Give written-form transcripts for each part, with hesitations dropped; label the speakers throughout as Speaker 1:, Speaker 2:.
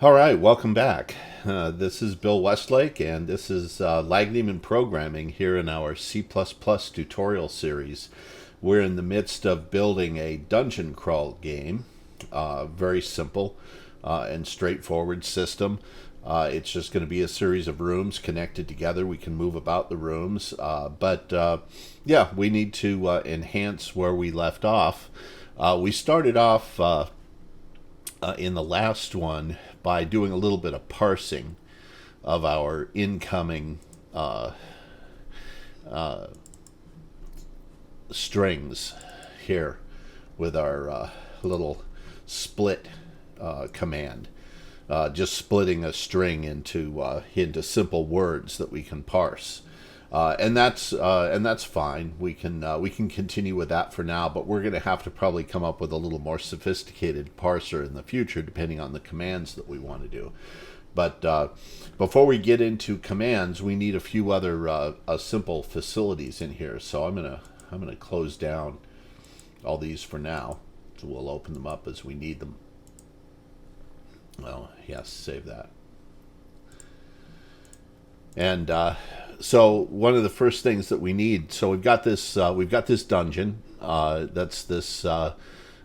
Speaker 1: All right, welcome back. This is Bill Westlake, and this is Lagniman Programming here in our C++ tutorial series. We're in the midst of building a dungeon crawl game. Very simple and straightforward system. It's just going to be a series of rooms connected together. We can move about the rooms, but we need to enhance where we left off. We started off in the last one by doing a little bit of parsing of our incoming strings here with our little split command. Just splitting a string into simple words that we can parse. And that's fine. We can continue with that for now, but we're going to have to probably come up with a little more sophisticated parser in the future, depending on the commands that we want to do. But before we get into commands, we need a few other simple facilities in here. So I'm gonna close down all these for now. So we'll open them up as we need them. Well, yes, save that. And so one of the first things that we need, so we've got this dungeon. That's this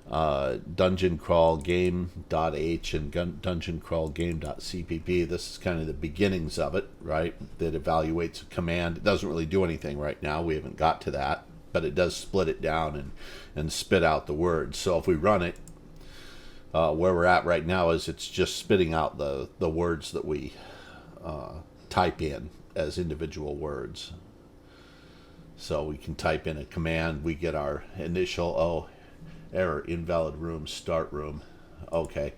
Speaker 1: dungeon crawl game.h and dungeon crawl game.cpp. This is kind of the beginnings of it, right? That evaluates a command. It doesn't really do anything right now. We haven't got to that, but it does split it down and spit out the words. So if we run it, where we're at right now is it's just spitting out the words that we type in as individual words. So we can type in a command, we get our initial error, invalid room, start room. Okay,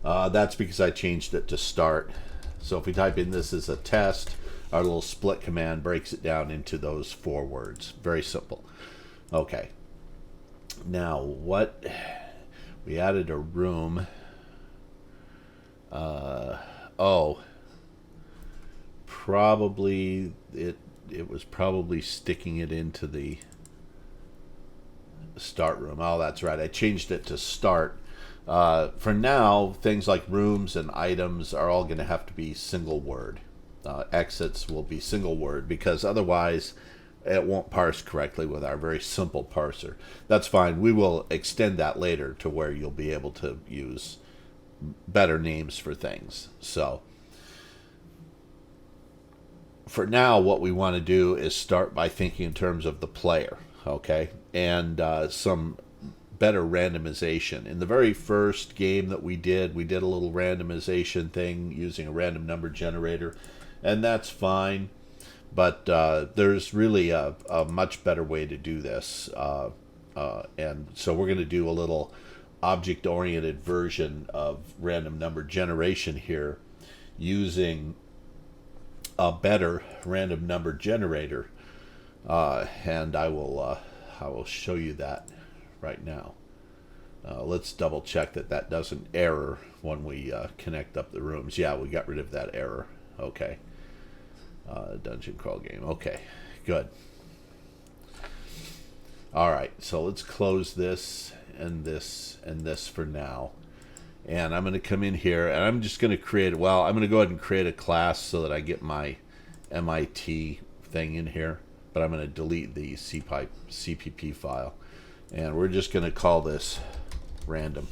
Speaker 1: that's because I changed it to start. So if we type in this as a test, our little split command breaks it down into those 4 words. Very simple. Okay, now what we added a room. Probably it was probably sticking it into the start room. Oh, that's right. I changed it to start. For now, things like rooms and items are all going to have to be single word. Exits will be single word because otherwise it won't parse correctly with our very simple parser. That's fine. We will extend that later to where you'll be able to use better names for things. So for now, what we want to do is start by thinking in terms of the player, okay, and some better randomization. In the very first game that we did a little randomization thing using a random number generator, and that's fine, but there's really a much better way to do this, and so we're going to do a little object-oriented version of random number generation here using a better random number generator, and I will show you that right now. Let's double check that doesn't error when we connect up the rooms. Yeah, we got rid of that error. Okay. Dungeon crawl game. Okay, good. All right, so let's close this and this and this for now. And I'm going to come in here and I'm just going to create, I'm going to go ahead and create a class so that I get my MIT thing in here. But I'm going to delete the CPP file. And we're just going to call this random.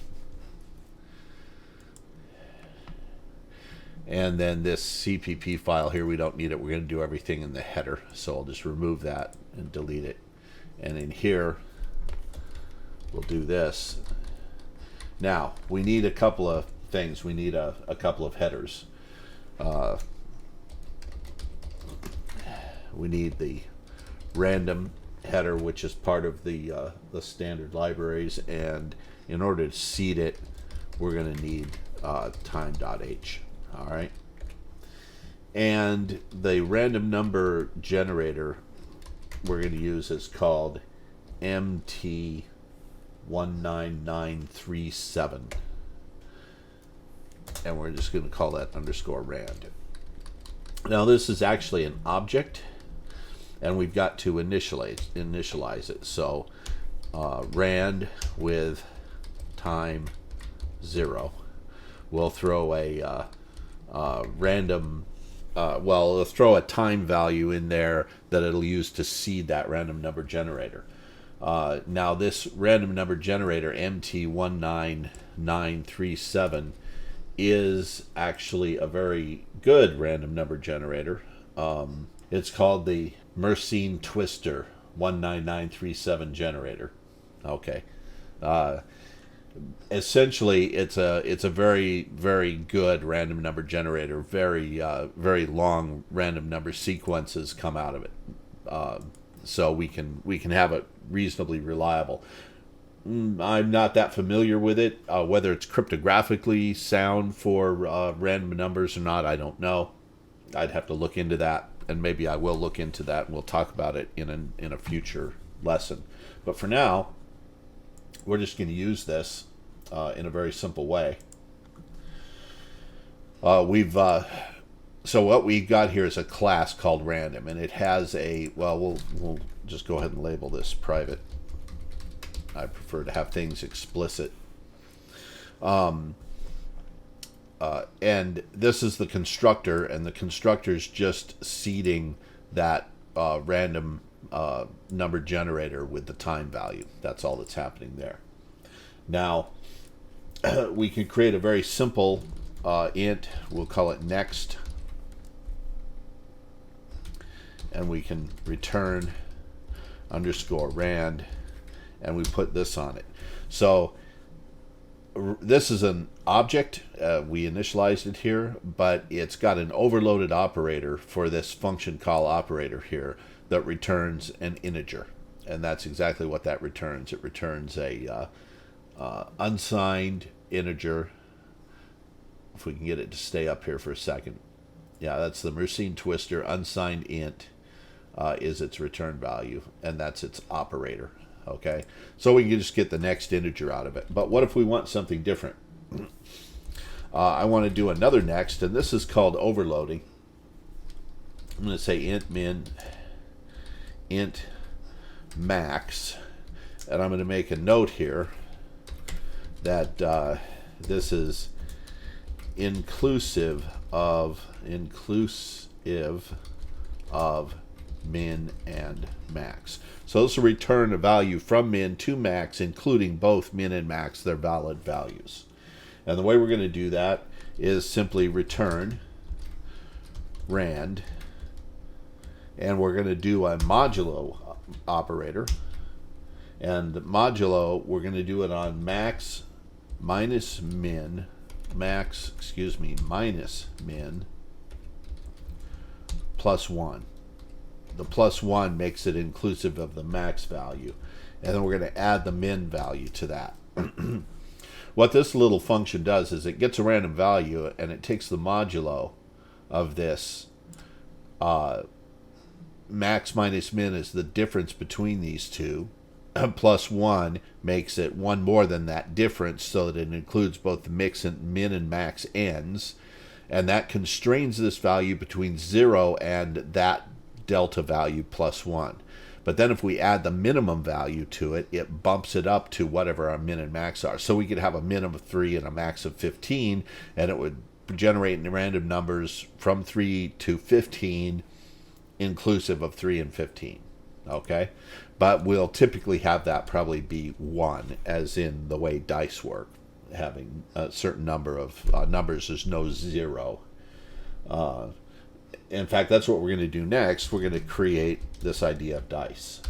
Speaker 1: And then this CPP file here, we don't need it. We're going to do everything in the header. So I'll just remove that and delete it. And in here, we'll do this. Now, we need a couple of things. We need a couple of headers. We need the random header, which is part of the standard libraries. And in order to seed it, we're going to need time.h. All right. And the random number generator we're going to use is called MT19937, and we're just going to call that _rand. Now this is actually an object, and we've got to initialize it. So rand with time 0. we'll throw a random, well, it'll throw a time value in there that it'll use to seed that random number generator. Now this random number generator, MT19937, is actually a very good random number generator. It's called the Mersenne Twister 19937 generator. Okay. Essentially, it's a very, very good random number generator. Very long random number sequences come out of it, so we can have it reasonably reliable. I'm not that familiar with it. Whether it's cryptographically sound for random numbers or not, I don't know. I'd have to look into that, and maybe I will look into that, and we'll talk about it in a future lesson. But for now, we're just going to use this in a very simple way. So what we got here is a class called random, and it has a, well, we'll just go ahead and label this private. I prefer to have things explicit. And this is the constructor, and the constructor is just seeding that random number generator with the time value. That's all that's happening there. Now, we can create a very simple int. We'll call it next. And we can return underscore rand, and we put this on it. So this is an object. We initialized it here, but it's got an overloaded operator for this function call operator here that returns an integer. And that's exactly what that returns. It returns a unsigned integer. If we can get it to stay up here for a second. Yeah, that's the Mersenne Twister unsigned int is its return value, and that's its operator. Okay, so we can just get the next integer out of it. But what if we want something different? I want to do another next, and this is called overloading. I'm going to say int min, int max, and I'm going to make a note here that this is inclusive of min and max. So this will return a value from min to max, including both min and max, their valid values. And the way we're going to do that is simply return rand, and we're going to do a modulo operator. And modulo, we're going to do it on max minus min, minus min plus 1. The plus 1 makes it inclusive of the max value. And then we're going to add the min value to that. What this little function does is it gets a random value, and it takes the modulo of this. Max minus min is the difference between these two. Plus 1 makes it one more than that difference, so that it includes both the mix and min and max ends. And that constrains this value between 0 and that delta value plus 1. But then if we add the minimum value to it, it bumps it up to whatever our min and max are. So we could have a min of 3 and a max of 15, and it would generate random numbers from 3 to 15, inclusive of 3 and 15. Okay? But we'll typically have that probably be 1, as in the way dice work. Having a certain number of numbers, there's no 0. In fact, that's what we're going to do next. We're going to create this idea of dice.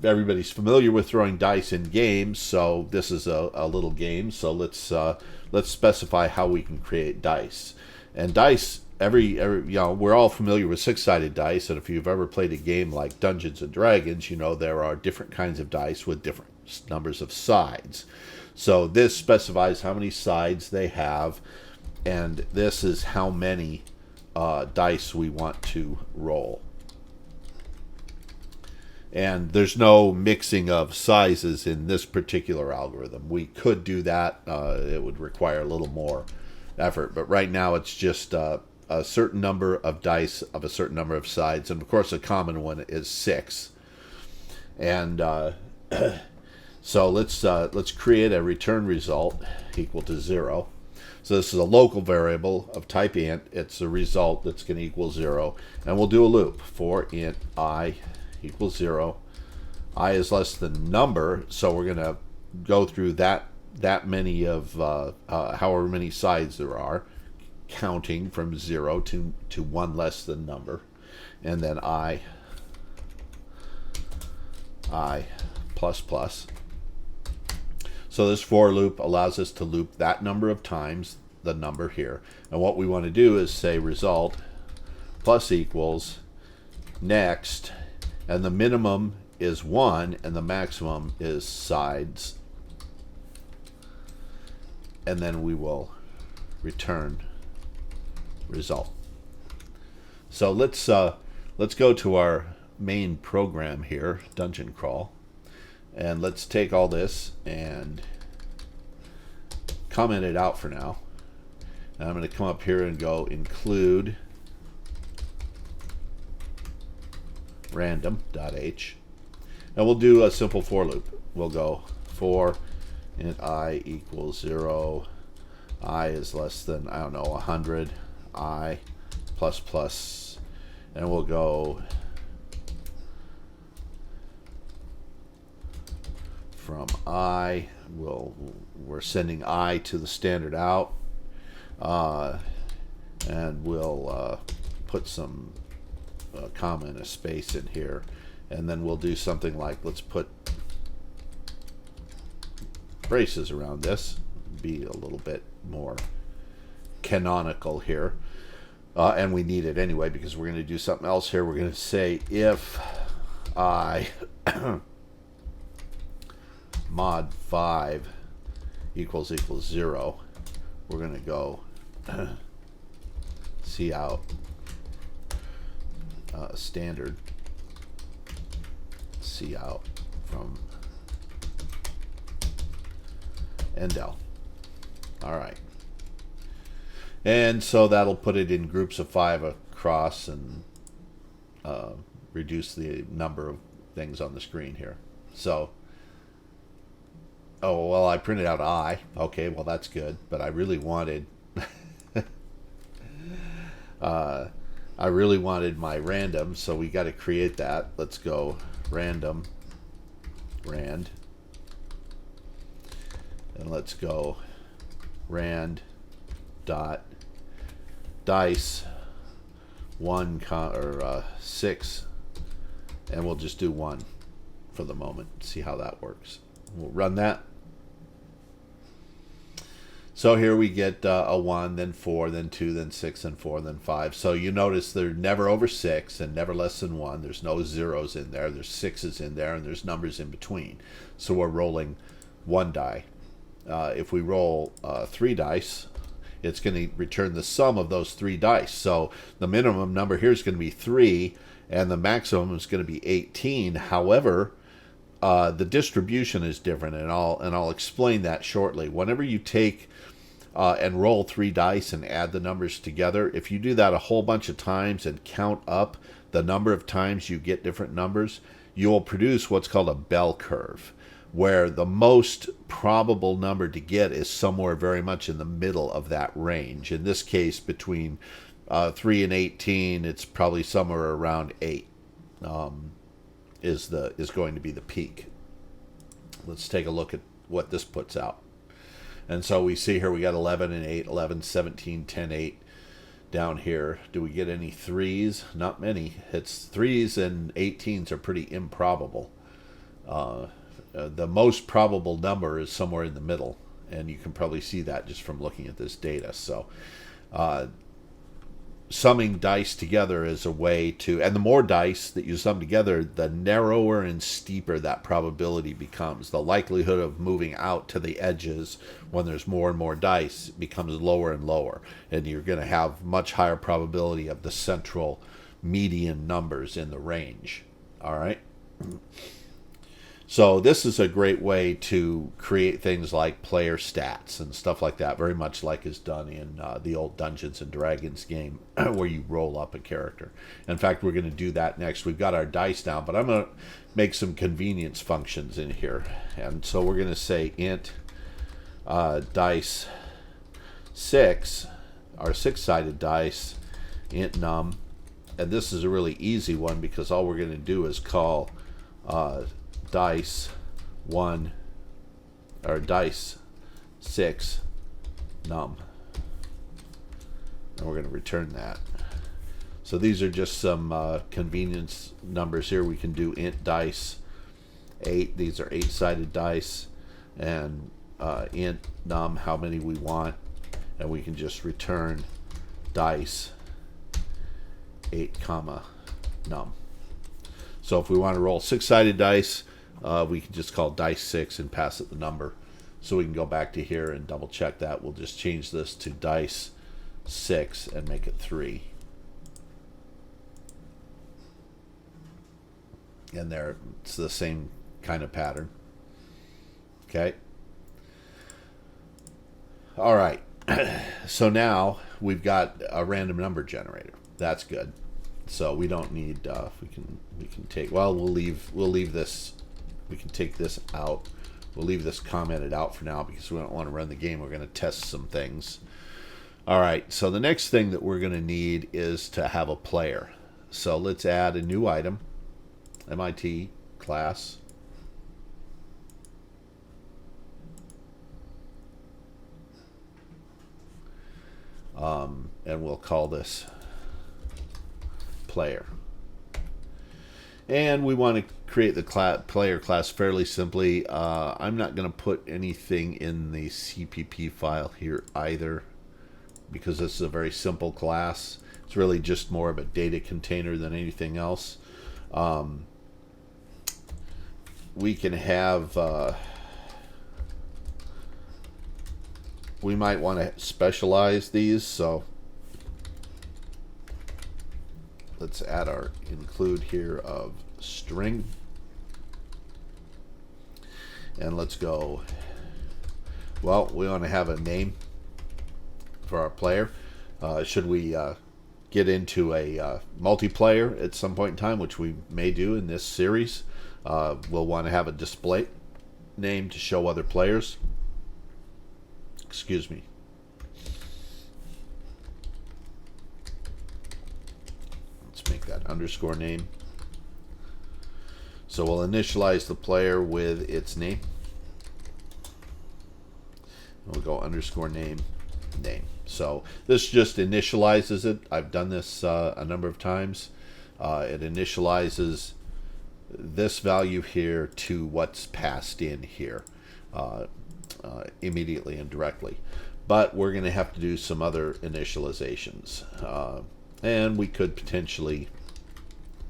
Speaker 1: Everybody's familiar with throwing dice in games, so this is a little game. So let's specify how we can create dice. And dice, we're all familiar with 6-sided dice, and if you've ever played a game like Dungeons and Dragons, you know there are different kinds of dice with different numbers of sides. So this specifies how many sides they have, and this is how many dice we want to roll. And there's no mixing of sizes in this particular algorithm. We could do that. It would require a little more effort. But right now it's just a certain number of dice of a certain number of sides. And of course a common one is 6. And So let's create a return result equal to 0. So this is a local variable of type int. It's a result that's going to equal 0. And we'll do a loop for int I equals 0. I is less than number, so we're going to go through that many of however many sides there are, counting from 0 to 1 less than number. And then I plus plus. So this for loop allows us to loop that number of times the number here. And what we want to do is say result plus equals next, and the minimum is 1 and the maximum is sides. And then we will return result. So let's go to our main program here, Dungeon Crawl. And let's take all this and comment it out for now. And I'm going to come up here and go include random.h. And we'll do a simple for loop. We'll go for int I equals 0. I is less than, 100. I plus plus. And we'll go from I, we're sending I to the standard out, and we'll put some comma and a space in here, and then we'll do something like, let's put braces around this, be a little bit more canonical here, and we need it anyway because we're going to do something else here. We're going to say if I mod 5 equals 0, we're going to go see out standard see out from endl. All right, and so that'll put it in groups of 5 across and reduce the number of things on the screen here. So oh, well, I printed out I. Okay, well, that's good. But I really wanted I really wanted my random, so we got to create that. Let's go random rand, and let's go rand dot dice 6, and we'll just do 1 for the moment. See how that works. We'll run that. So here we get a 1, then 4, then 2, then 6, then 4, then 5. So you notice they're never over 6 and never less than 1. There's no zeros in there. There's 6s in there, and there's numbers in between. So we're rolling 1 die. If we roll 3 dice, it's going to return the sum of those 3 dice. So the minimum number here is going to be 3, and the maximum is going to be 18. However, the distribution is different, and I'll explain that shortly. Whenever you take and roll 3 dice and add the numbers together, if you do that a whole bunch of times and count up the number of times you get different numbers, you will produce what's called a bell curve, where the most probable number to get is somewhere very much in the middle of that range. In this case, between 3 and 18, it's probably somewhere around 8 is going to be the peak. Let's take a look at what this puts out. And so we see here we got 11 and 8, 11, 17, 10, 8 down here. Do we get any 3s? Not many. It's 3s and 18s are pretty improbable. The most probable number is somewhere in the middle, and you can probably see that just from looking at this data. So summing dice together is a way to, and the more dice that you sum together, the narrower and steeper that probability becomes. The likelihood of moving out to the edges when there's more and more dice becomes lower and lower, and you're going to have much higher probability of the central median numbers in the range. All right. So this is a great way to create things like player stats and stuff like that, very much like is done in the old Dungeons and Dragons game where you roll up a character. In fact, we're going to do that next. We've got our dice now, but I'm going to make some convenience functions in here. And so we're going to say int dice 6, our 6-sided dice, int num. And this is a really easy one because all we're going to do is call dice 1 or dice 6 num, and we're going to return that. So these are just some convenience numbers here. We can do int dice 8. These are 8-sided dice, and int num, how many we want, and we can just return dice 8 comma num. So if we want to roll 6-sided dice, we can just call dice 6 and pass it the number. So we can go back to here and double check that. We'll just change this to dice 6 and make it 3. And there, it's the same kind of pattern. Okay. All right. So now we've got a random number generator. That's good. So we don't need. We can take. Well, we'll leave this. We can take this out. We'll leave this commented out for now because we don't want to run the game. We're going to test some things. All right. So the next thing that we're going to need is to have a player. So let's add a new item. MIT class. And we'll call this player. And we want to create the player class fairly simply. I'm not going to put anything in the CPP file here either because this is a very simple class. It's really just more of a data container than anything else. We can have... we might want to specialize these, so let's add our include here of string, and let's go, well, we want to have a name for our player. Should we get into a multiplayer at some point in time, which we may do in this series, we'll want to have a display name to show other players. Excuse me. Let's make that underscore name. So we'll initialize the player with its name. We'll go underscore name, name. So this just initializes it. I've done this a number of times. It initializes this value here to what's passed in here. Immediately and directly, but we're going to have to do some other initializations, and we could potentially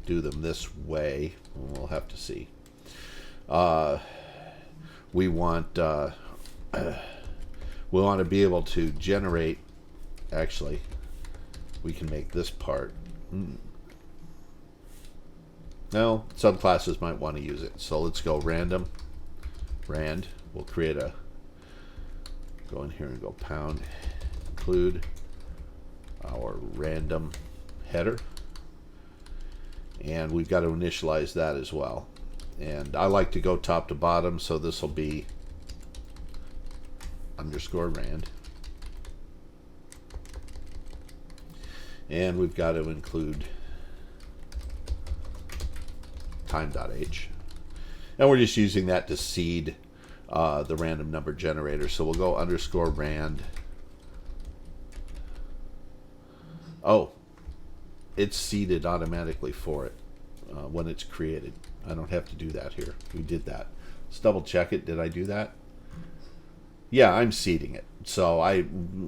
Speaker 1: do them this way. We'll have to see. We want to be able to generate. Actually, we can make this part. No, subclasses might want to use it. So let's go random. Rand. We'll create a. Go in here and go pound include our random header, and we've got to initialize that as well. And I like to go top to bottom, so this will be underscore rand, and we've got to include time.h, and we're just using that to seed the random number generator. So we'll go underscore rand. Oh, it's seeded automatically for it when it's created. I don't have to do that here. We did that. Let's double check it. Did I do that? Yeah, I'm seeding it. So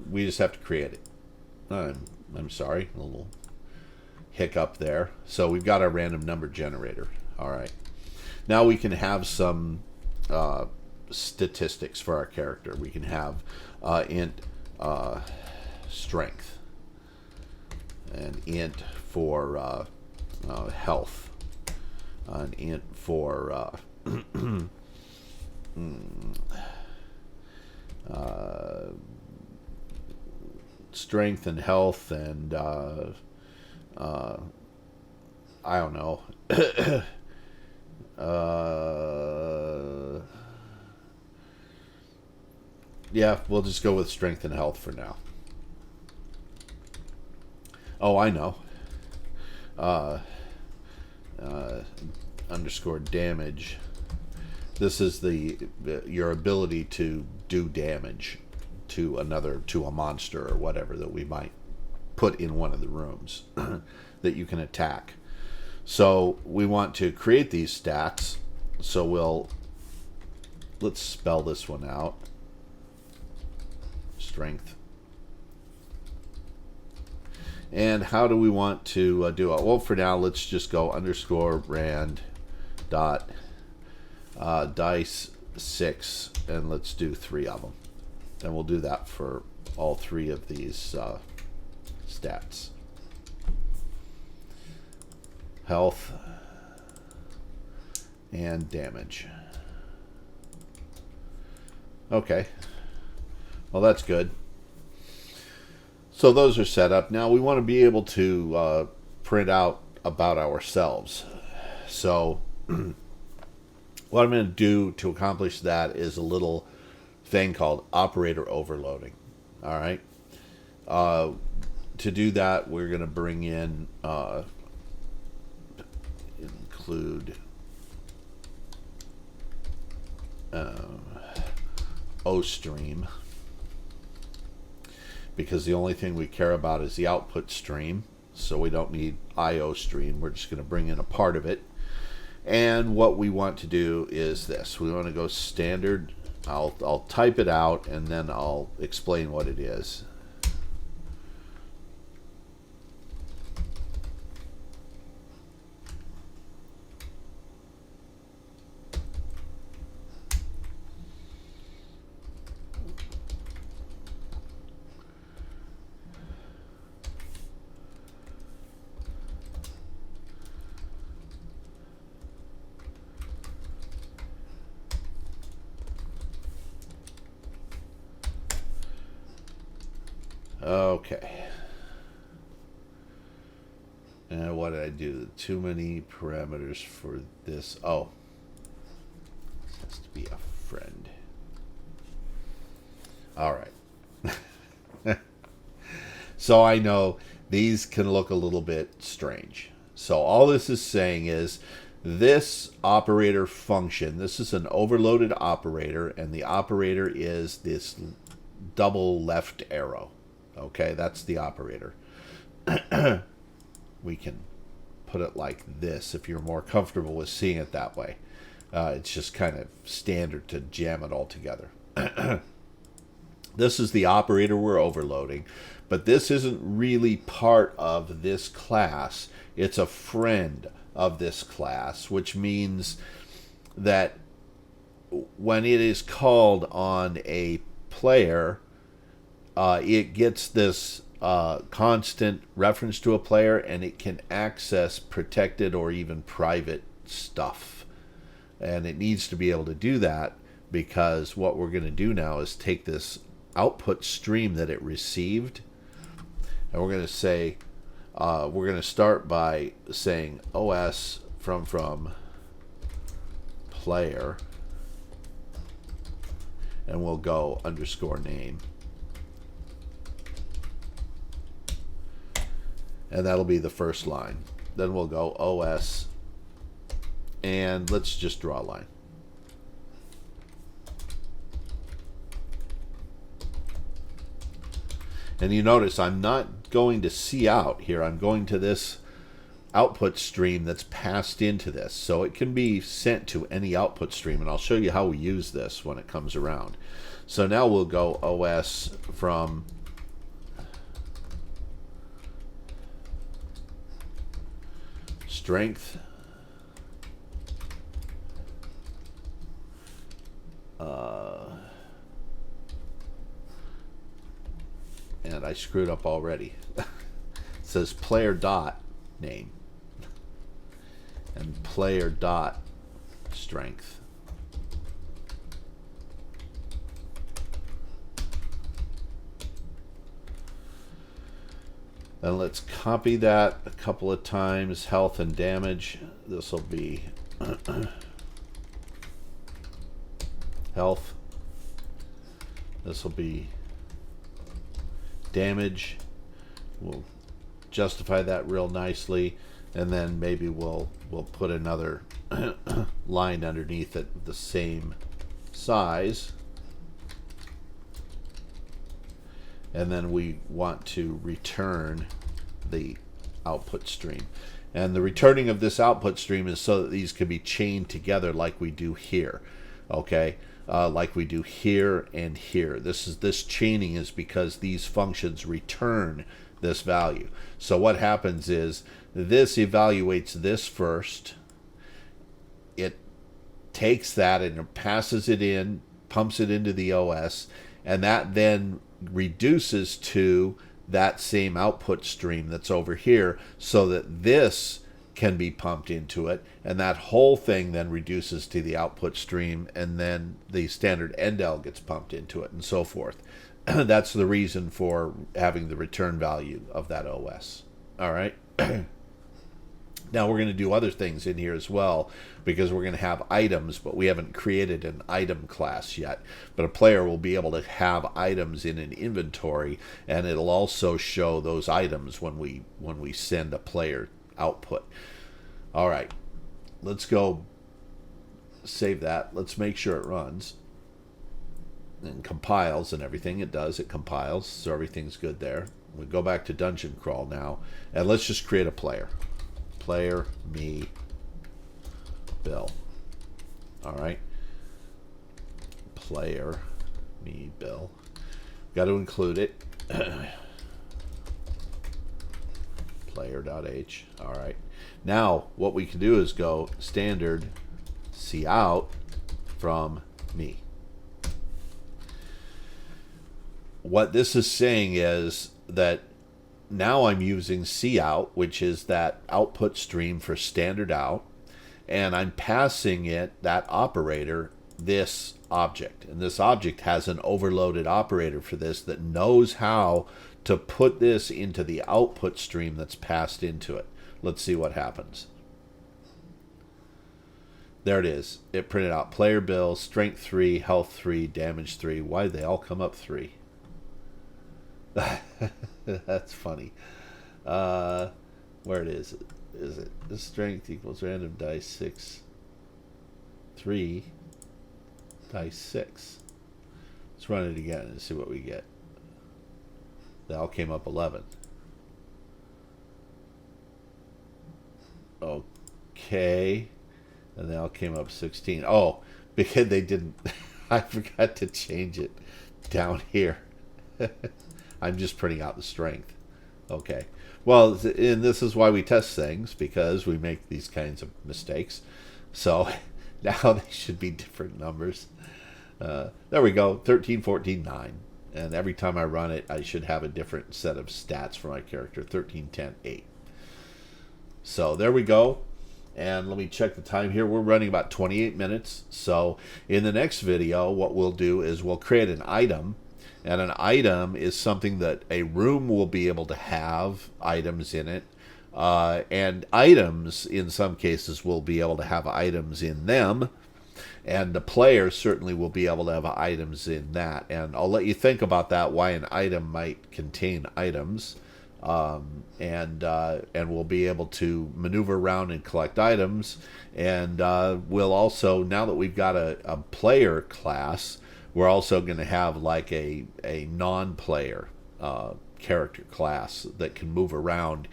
Speaker 1: we just have to create it. I'm sorry, a little hiccup there. So we've got our random number generator. All right. Now we can have some statistics for our character. We can have int strength, an int for health, an int for Strength and health and I don't know. Yeah, we'll just go with strength and health for now. Oh, I know. Uh, underscore damage. This is your ability to do damage to a monster or whatever that we might put in one of the rooms that you can attack. So we want to create these stats. So let's spell this one out. Strength. And how do we want to do it? Well, for now, let's just go underscore rand dot dice 6, and let's do 3 of them. And we'll do that for all 3 of these stats. Health and damage. Okay. Well, that's good. So those are set up. Now we want to be able to print out about ourselves. So what I'm going to do to accomplish that is a little thing called operator overloading. All right. To do that, we're going to bring in include OStream, because the only thing we care about is the output stream, so we don't need IOStream. We're just going to bring in a part of it. And what we want to do is this. We want to go standard. I'll type it out and then I'll explain what it is. Okay. And what did I do? Too many parameters for this. Oh. This has to be a friend. All right. So I know these can look a little bit strange. So all this is saying is this operator function, this is an overloaded operator, and the operator is this double left arrow. Okay, that's the operator. We can put it like this if you're more comfortable with seeing it that way. It's just kind of standard to jam it all together. This is the operator we're overloading, but this isn't really part of this class. It's a friend of this class, which means that when it is called on a player, it gets this constant reference to a player, and it can access protected or even private stuff. And it needs to be able to do that, because what we're going to do now is take this output stream that it received, and we're going to say, we're going to start by saying OS from player, and we'll go underscore name. And that'll be the first line. Then we'll go OS, and let's just draw a line. And you notice I'm not going to C out here. I'm going to this output stream that's passed into this. So it can be sent to any output stream, and I'll show you how we use this when it comes around. So now we'll go OS from strength, and I screwed up already. It says player dot name and player dot strength. And let's copy that a couple of times. Health and damage. This will be health. This will be damage. We'll justify that real nicely, and then maybe we'll put another line underneath it the same size. And then we want to return the output stream. And the returning of this output stream is so that these can be chained together like we do here. Okay? Like we do here and here. This chaining is because these functions return this value. So what happens is this evaluates this first. It takes that and it passes it in, pumps it into the OS, and that then reduces to that same output stream that's over here so that this can be pumped into it, and that whole thing then reduces to the output stream, and then the standard endl gets pumped into it, and so forth. That's the reason for having the return value of that OS. All right. Now we're going to do other things in here as well, because we're going to have items, but we haven't created an item class yet. But a player will be able to have items in an inventory, and it'll also show those items when we send a player output. All right, let's go save that. Let's make sure it runs and compiles and everything. It does. It compiles, so everything's good there. We go back to Dungeon Crawl now, and let's just create a player. Player, me, Bill. All right. Player, me, Bill. Got to include it. Player.h. All right. Now, what we can do is go standard cout from me. What this is saying is that now I'm using cout, which is that output stream for standard out, and I'm passing it, that operator, this object. And this object has an overloaded operator for this that knows how to put this into the output stream that's passed into it. Let's see what happens. There it is. It printed out player Bill, strength 3, health 3, damage 3. Why did they all come up 3? That's funny. Where it is? Is it the strength equals random dice 6, 3, dice 6. Let's run it again and see what we get. They all came up 11. Okay. And they all came up 16. Oh, because they didn't. I forgot to change it down here. I'm just printing out the strength. Okay. Well, and this is why we test things, because we make these kinds of mistakes. So now they should be different numbers. There we go. 13, 14, 9. And every time I run it, I should have a different set of stats for my character. 13, 10, 8. So there we go. And let me check the time here. We're running about 28 minutes. So in the next video, what we'll do is we'll create an item. And an item is something that a room will be able to have items in it. And items, in some cases, will be able to have items in them. And the player certainly will be able to have items in that. And I'll let you think about that, why an item might contain items. And we'll be able to maneuver around and collect items. And we'll also, now that we've got a player class, we're also going to have like a non-player character class that can move around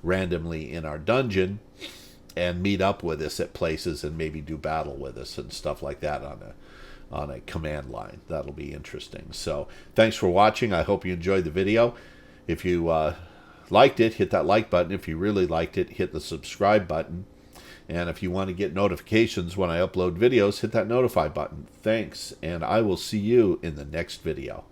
Speaker 1: randomly in our dungeon and meet up with us at places and maybe do battle with us and stuff like that on a command line. That'll be interesting. So thanks for watching. I hope you enjoyed the video. If you liked it, hit that like button. If you really liked it, hit the subscribe button. And if you want to get notifications when I upload videos, hit that notify button. Thanks, and I will see you in the next video.